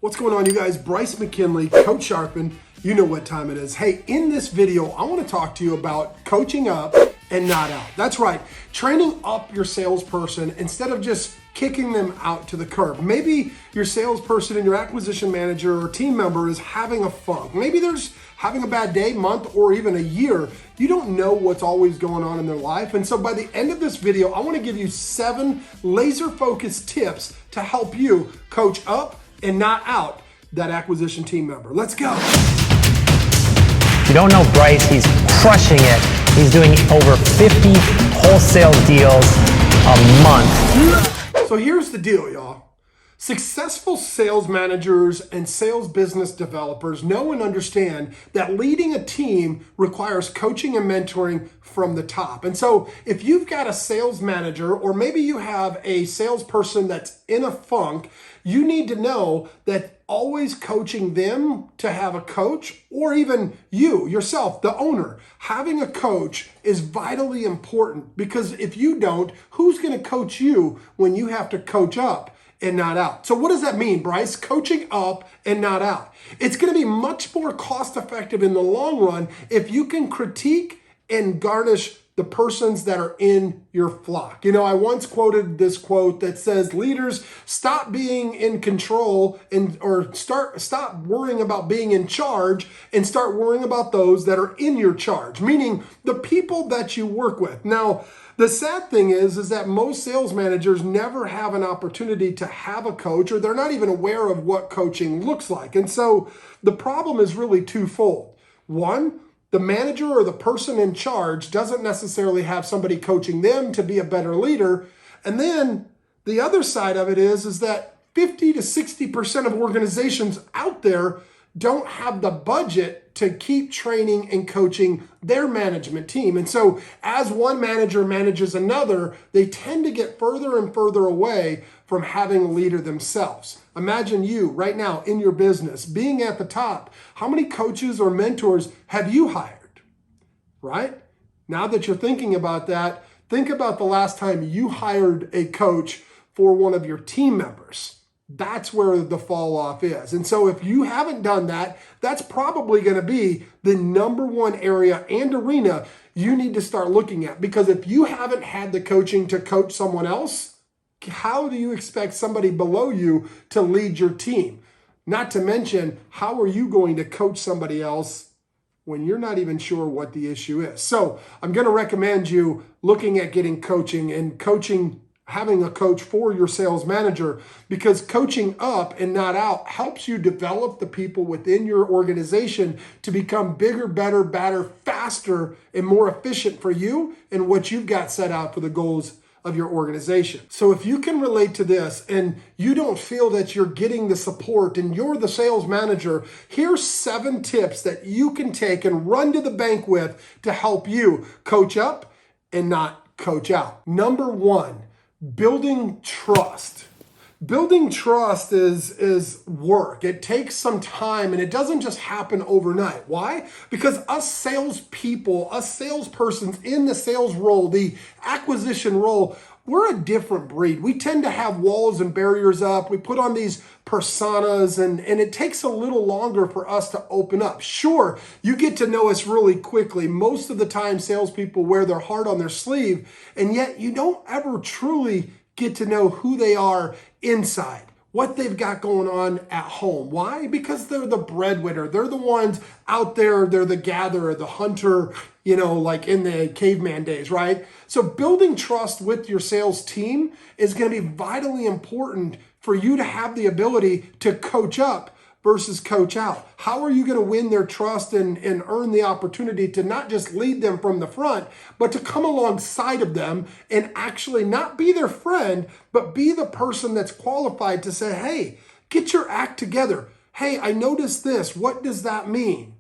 What's going on, you guys? Bryce McKinley, Coach Sharpen. You know what time it is. Hey, in this video, I want to talk to you about coaching up and not out. That's right, training up your salesperson instead of just kicking them out to the curb. Maybe your salesperson and your acquisition manager or team member is having a funk. Maybe there's having a bad day, month, or even a year. You don't know what's always going on in their life. And so by the end of this video, I want to give you 7 laser-focused tips to help you coach up and not out that acquisition team member. Let's go. If you don't know Bryce, he's crushing it. He's doing over 50 wholesale deals a month. So here's the deal, y'all. Successful sales managers and sales business developers know and understand that leading a team requires coaching and mentoring from the top. And so if you've got a sales manager, or maybe you have a salesperson that's in a funk, you need to know that always coaching them to have a coach, or even you, yourself, the owner, having a coach is vitally important, because if you don't, who's going to coach you when you have to coach up and not out? So what does that mean, Bryce? Coaching up and not out. It's going to be much more cost effective in the long run if you can critique and garnish the persons that are in your flock. You know, I once quoted this quote that says, leaders, stop being in control or stop worrying about being in charge and start worrying about those that are in your charge, meaning the people that you work with. Now, the sad thing is that most sales managers never have an opportunity to have a coach, or they're not even aware of what coaching looks like. And so the problem is really twofold. One, the manager or the person in charge doesn't necessarily have somebody coaching them to be a better leader. And then the other side of it is that 50 to 60% of organizations out there don't have the budget to keep training and coaching their management team. And so as one manager manages another, they tend to get further and further away from having a leader themselves. Imagine you right now in your business being at the top. How many coaches or mentors have you hired, right? Now that you're thinking about that, think about the last time you hired a coach for one of your team members. That's where the fall off is. And so if you haven't done that, that's probably going to be the number one area and arena you need to start looking at. Because if you haven't had the coaching to coach someone else, how do you expect somebody below you to lead your team? Not to mention, how are you going to coach somebody else when you're not even sure what the issue is? So I'm going to recommend you looking at getting coaching and having a coach for your sales manager, because coaching up and not out helps you develop the people within your organization to become bigger, better, badder, faster, and more efficient for you and what you've got set out for the goals of your organization. So if you can relate to this and you don't feel that you're getting the support and you're the sales manager, here's 7 tips that you can take and run to the bank with to help you coach up and not coach out. Number 1, building trust. Building trust is work. It takes some time, and it doesn't just happen overnight. Why? Because us salespeople, us salespersons in the sales role, the acquisition role, we're a different breed. We tend to have walls and barriers up. We put on these personas, and it takes a little longer for us to open up. Sure, you get to know us really quickly. Most of the time, salespeople wear their heart on their sleeve, and yet you don't ever truly get to know who they are inside, what they've got going on at home. Why? Because they're the breadwinner. They're the ones out there. They're the gatherer, the hunter, you know, like in the caveman days, right? So building trust with your sales team is going to be vitally important for you to have the ability to coach up versus coach out. How are you going to win their trust and earn the opportunity to not just lead them from the front, but to come alongside of them and actually not be their friend, but be the person that's qualified to say, hey, get your act together. Hey, I noticed this. What does that mean?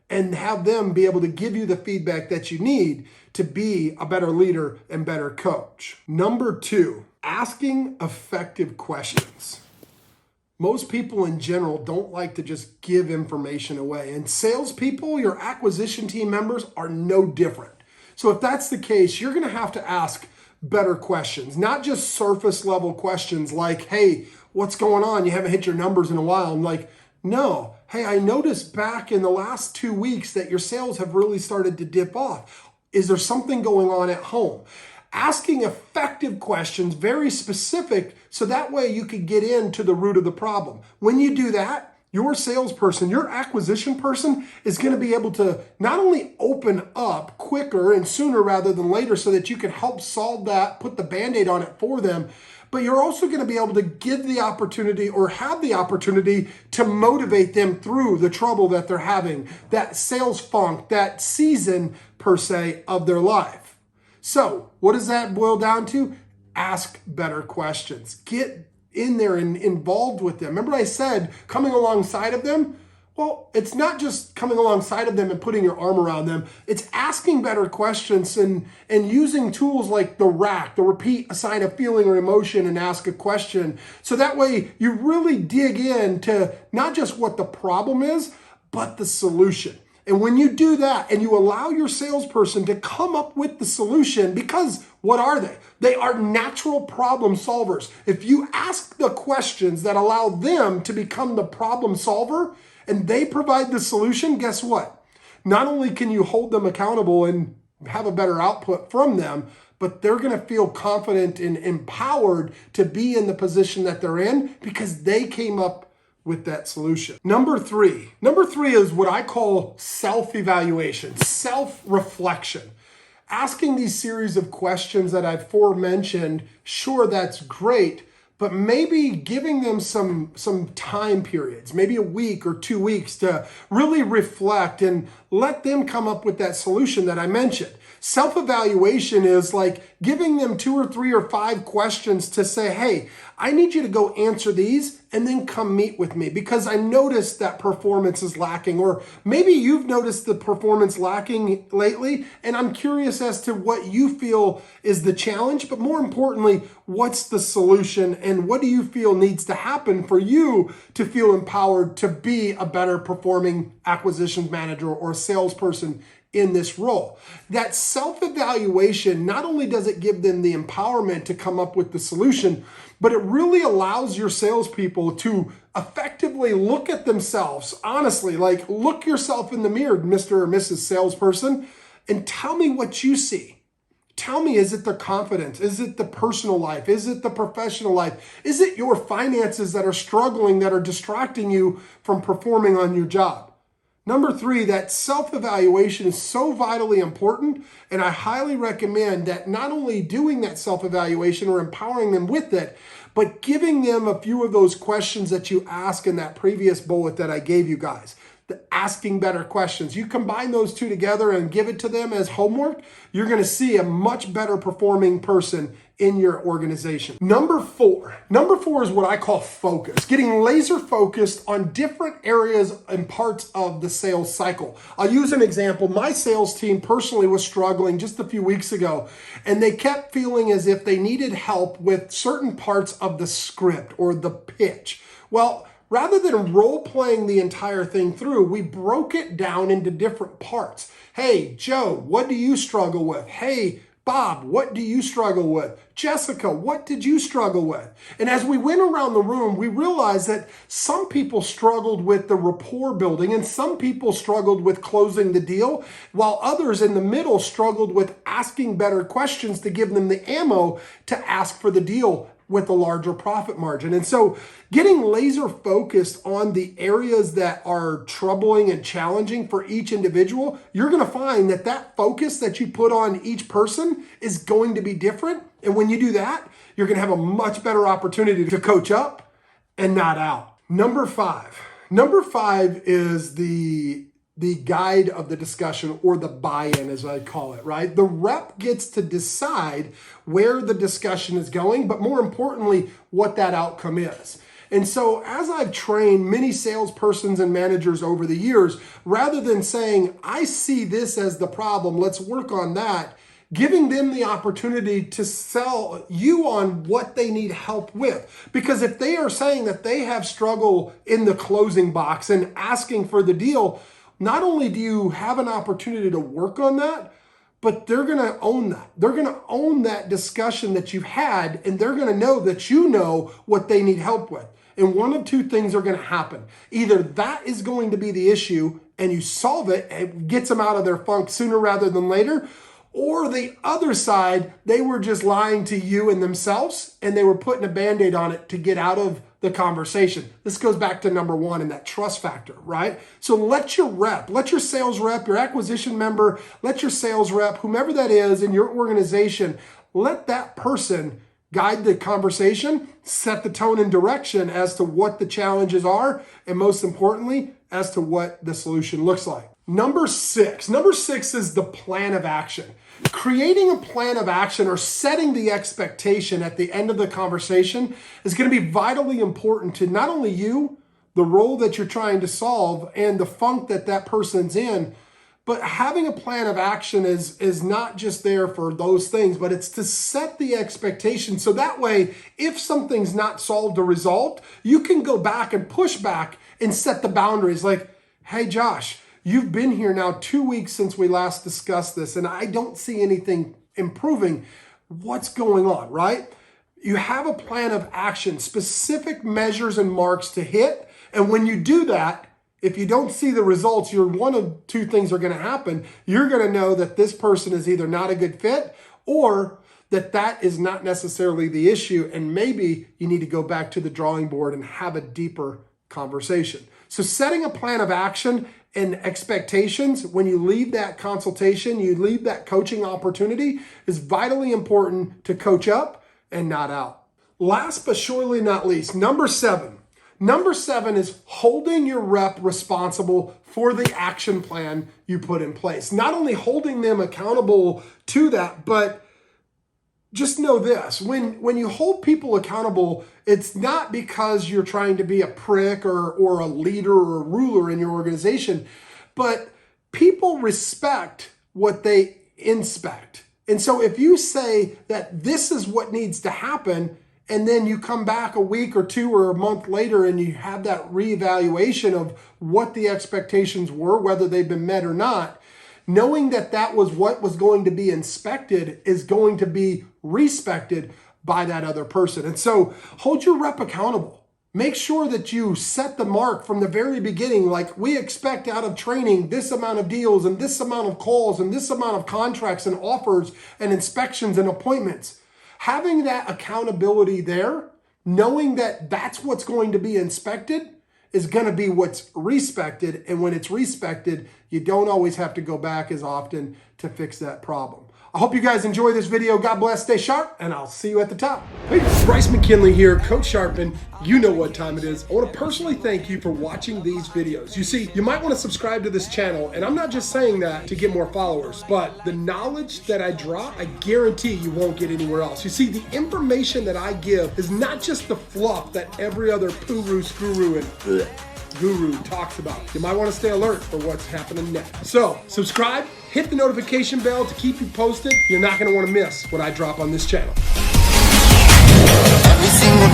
And have them be able to give you the feedback that you need to be a better leader and better coach. Number 2, asking effective questions. Most people in general don't like to just give information away. And salespeople, your acquisition team members, are no different. So if that's the case, you're going to have to ask better questions, not just surface level questions like, hey, what's going on? You haven't hit your numbers in a while. I'm like, no. Hey, I noticed back in the last 2 weeks that your sales have really started to dip off. Is there something going on at home? Asking effective questions, very specific, so that way you can get into the root of the problem. When you do that, your salesperson, your acquisition person is going to be able to not only open up quicker and sooner rather than later so that you can help solve that, put the Band-Aid on it for them, but you're also going to be able to give the opportunity or have the opportunity to motivate them through the trouble that they're having, that sales funk, that season per se of their life. So what does that boil down to? Ask better questions. Get in there and involved with them. Remember I said coming alongside of them? Well, it's not just coming alongside of them and putting your arm around them. It's asking better questions and using tools like the RAC, the repeat, assign a feeling or emotion and ask a question. So that way you really dig into not just what the problem is, but the solution. And when you do that and you allow your salesperson to come up with the solution, because what are they? They are natural problem solvers. If you ask the questions that allow them to become the problem solver and they provide the solution, guess what? Not only can you hold them accountable and have a better output from them, but they're going to feel confident and empowered to be in the position that they're in because they came up with that solution. Number three is what I call self-evaluation, self-reflection. Asking these series of questions that I've aforementioned, sure, that's great, but maybe giving them some time periods, maybe a week or 2 weeks to really reflect and let them come up with that solution that I mentioned. Self-evaluation is like giving them 2 or 3 or 5 questions to say, hey, I need you to go answer these and then come meet with me because I noticed that performance is lacking, or maybe you've noticed the performance lacking lately and I'm curious as to what you feel is the challenge, but more importantly, what's the solution and what do you feel needs to happen for you to feel empowered to be a better performing acquisitions manager or salesperson in this role. That self-evaluation, not only does it give them the empowerment to come up with the solution, but it really allows your salespeople to effectively look at themselves, honestly, like look yourself in the mirror, Mr. or Mrs. Salesperson, and tell me what you see. Tell me, is it the confidence? Is it the personal life? Is it the professional life? Is it your finances that are struggling, that are distracting you from performing on your job? Number 3, that self-evaluation is so vitally important, and I highly recommend that not only doing that self-evaluation or empowering them with it, but giving them a few of those questions that you ask in that previous bullet that I gave you guys. The asking better questions. You combine those two together and give it to them as homework, you're going to see a much better performing person in your organization. Number 4 is what I call focus. Getting laser focused on different areas and parts of the sales cycle. I'll use an example. My sales team personally was struggling just a few weeks ago, and they kept feeling as if they needed help with certain parts of the script or the pitch. Well, rather than role-playing the entire thing through, we broke it down into different parts. Hey, Joe, what do you struggle with? Hey, Bob, what do you struggle with? Jessica, what did you struggle with? And as we went around the room, we realized that some people struggled with the rapport building and some people struggled with closing the deal, while others in the middle struggled with asking better questions to give them the ammo to ask for the deal with a larger profit margin. And so getting laser focused on the areas that are troubling and challenging for each individual, you're going to find that that focus that you put on each person is going to be different. And when you do that, you're going to have a much better opportunity to coach up and not out. Number 5 is the guide of the discussion, or the buy-in as I call it, right? The rep gets to decide where the discussion is going, but more importantly, what that outcome is. And so as I've trained many salespersons and managers over the years, rather than saying, I see this as the problem, let's work on that, giving them the opportunity to sell you on what they need help with. Because if they are saying that they have struggle in the closing box and asking for the deal, not only do you have an opportunity to work on that, but they're going to own that. They're going to own that discussion that you've had, and they're going to know that you know what they need help with. And one of two things are going to happen. Either that is going to be the issue and you solve it and it gets them out of their funk sooner rather than later, or the other side, they were just lying to you and themselves and they were putting a Band-Aid on it to get out of the conversation. This goes back to number one and that trust factor, right? So let your rep, let your sales rep, your acquisition member, let your sales rep, whomever that is in your organization, let that person guide the conversation, set the tone and direction as to what the challenges are, and most importantly, as to what the solution looks like. Number six is the plan of action. Creating a plan of action or setting the expectation at the end of the conversation is going to be vitally important to not only you, the role that you're trying to solve, and the funk that that person's in, but having a plan of action is not just there for those things, but it's to set the expectation. So that way, if something's not solved or resolved, you can go back and push back and set the boundaries. Like, hey, Josh, you've been here now 2 weeks since we last discussed this, and I don't see anything improving. What's going on, right? You have a plan of action, specific measures and marks to hit. And when you do that, if you don't see the results, one of two things are going to happen. You're going to know that this person is either not a good fit or that is not necessarily the issue. And maybe you need to go back to the drawing board and have a deeper conversation. So setting a plan of action and expectations when you leave that consultation, you leave that coaching opportunity, is vitally important to coach up and not out. Last but surely not least, number seven. Number seven is holding your rep responsible for the action plan you put in place. Not only holding them accountable to that, but just know this, when you hold people accountable, it's not because you're trying to be a prick or a leader or a ruler in your organization, but people respect what they inspect. And so if you say that this is what needs to happen, and then you come back a week or two or a month later and you have that reevaluation of what the expectations were, whether they've been met or not, knowing that that was what was going to be inspected is going to be respected by that other person. And so hold your rep accountable. Make sure that you set the mark from the very beginning, like we expect out of training this amount of deals and this amount of calls and this amount of contracts and offers and inspections and appointments. Having that accountability there, knowing that that's what's going to be inspected, is going to be what's respected. And when it's respected, you don't always have to go back as often to fix that problem. I hope you guys enjoy this video. God bless, stay sharp, and I'll see you at the top. Hey, Bryce McKinley here, Coach Sharpen. You know what time it is. I want to personally thank you for watching these videos. You see, you might want to subscribe to this channel, and I'm not just saying that to get more followers, but the knowledge that I drop, I guarantee you won't get anywhere else. You see, the information that I give is not just the fluff that every other guru and guru talks about. You might want to stay alert for what's happening next. So subscribe, hit the notification bell to keep you posted. You're not going to want to miss what I drop on this channel. Every single